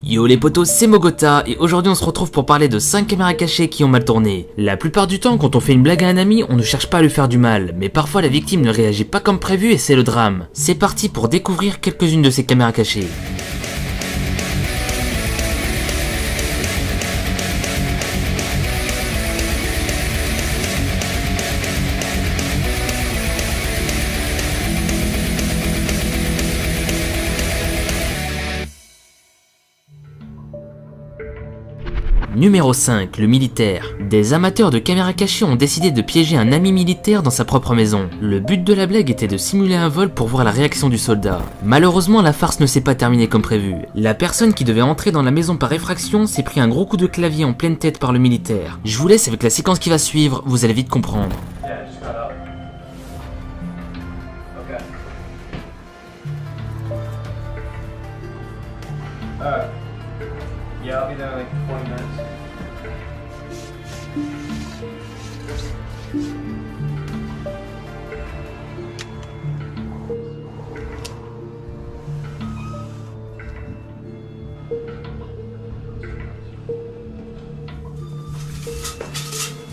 Yo les potos, c'est Mogota et aujourd'hui on se retrouve pour parler de 5 caméras cachées qui ont mal tourné. La plupart du temps, quand on fait une blague à un ami, on ne cherche pas à lui faire du mal, mais parfois la victime ne réagit pas comme prévu et c'est le drame. C'est parti pour découvrir quelques-unes de ces caméras cachées. Numéro 5, le militaire. Des amateurs de caméras cachées ont décidé de piéger un ami militaire dans sa propre maison. Le but de la blague était de simuler un vol pour voir la réaction du soldat. Malheureusement, la farce ne s'est pas terminée comme prévu. La personne qui devait entrer dans la maison par effraction s'est pris un gros coup de clavier en pleine tête par le militaire. Je vous laisse avec la séquence qui va suivre, vous allez vite comprendre. Yeah, I'll be there in like 20 minutes.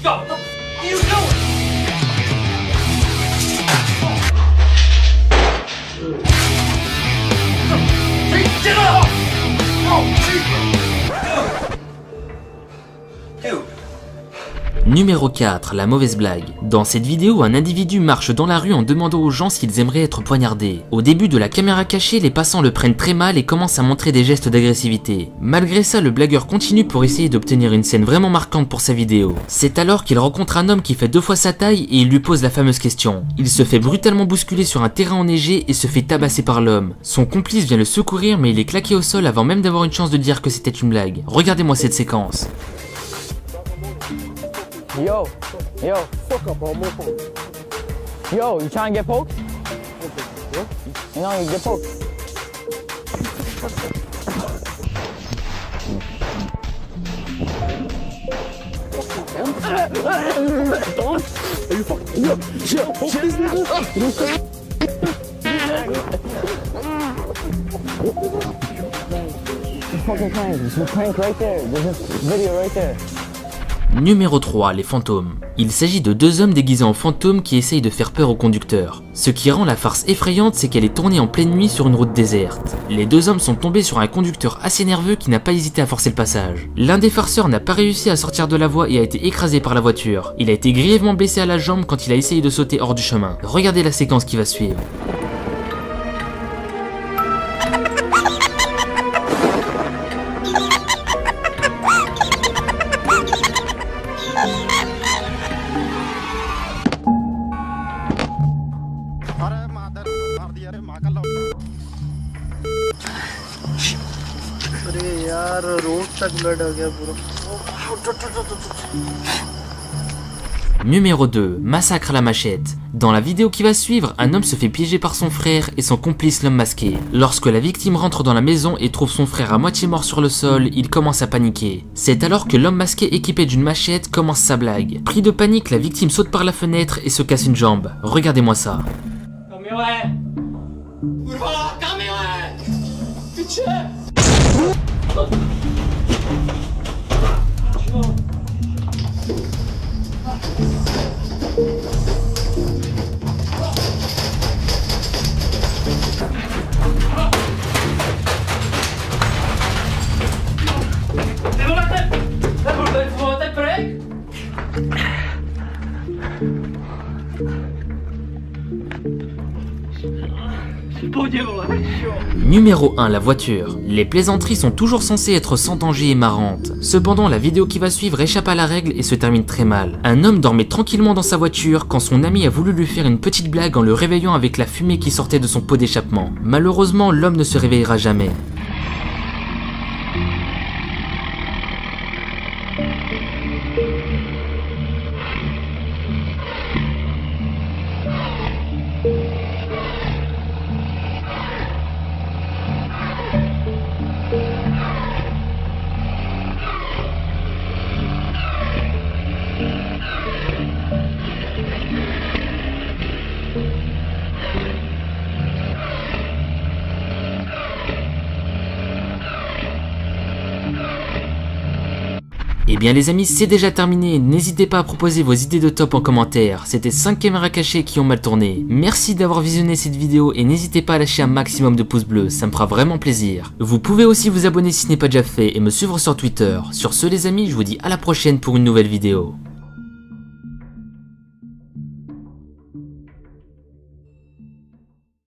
Go! What are you doing? Get off! Oh, Jesus! Numéro 4, la mauvaise blague. Dans cette vidéo, un individu marche dans la rue en demandant aux gens s'ils aimeraient être poignardés. Au début de la caméra cachée, les passants le prennent très mal et commencent à montrer des gestes d'agressivité. Malgré ça, le blagueur continue pour essayer d'obtenir une scène vraiment marquante pour sa vidéo. C'est alors qu'il rencontre un homme qui fait 2 fois sa taille et il lui pose la fameuse question. Il se fait brutalement bousculer sur un terrain enneigé et se fait tabasser par l'homme. Son complice vient le secourir mais il est claqué au sol avant même d'avoir une chance de dire que c'était une blague. Regardez-moi cette séquence. Yo, fuck up, bro, move on. Yo, you trying to get poked? You know, you get poked. Are you fucking? Yo, poke this nigga. It's fucking prank. It's a prank right there. There's a video right there. Numéro 3, les fantômes. Il s'agit de 2 hommes déguisés en fantômes qui essayent de faire peur au conducteur. Ce qui rend la farce effrayante, c'est qu'elle est tournée en pleine nuit sur une route déserte. Les 2 hommes sont tombés sur un conducteur assez nerveux qui n'a pas hésité à forcer le passage. L'un des farceurs n'a pas réussi à sortir de la voie et a été écrasé par la voiture. Il a été grièvement blessé à la jambe quand il a essayé de sauter hors du chemin. Regardez la séquence qui va suivre. अरे यार रोड तक ब्लड आ गया पूरा. Numéro 2, massacre à la machette. Dans la vidéo qui va suivre, un homme se fait piéger par son frère et son complice l'homme masqué. Lorsque la victime rentre dans la maison et trouve son frère à moitié mort sur le sol, il commence à paniquer. C'est alors que l'homme masqué équipé d'une machette commence sa blague. Pris de panique, la victime saute par la fenêtre et se casse une jambe. Regardez-moi ça. Numéro 1, la voiture. Les plaisanteries sont toujours censées être sans danger et marrantes. Cependant, la vidéo qui va suivre échappe à la règle et se termine très mal. Un homme dormait tranquillement dans sa voiture quand son ami a voulu lui faire une petite blague en le réveillant avec la fumée qui sortait de son pot d'échappement. Malheureusement, l'homme ne se réveillera jamais. Et bien les amis, c'est déjà terminé, n'hésitez pas à proposer vos idées de top en commentaire, c'était 5 caméras cachées qui ont mal tourné. Merci d'avoir visionné cette vidéo et n'hésitez pas à lâcher un maximum de pouces bleus, ça me fera vraiment plaisir. Vous pouvez aussi vous abonner si ce n'est pas déjà fait et me suivre sur Twitter. Sur ce les amis, je vous dis à la prochaine pour une nouvelle vidéo.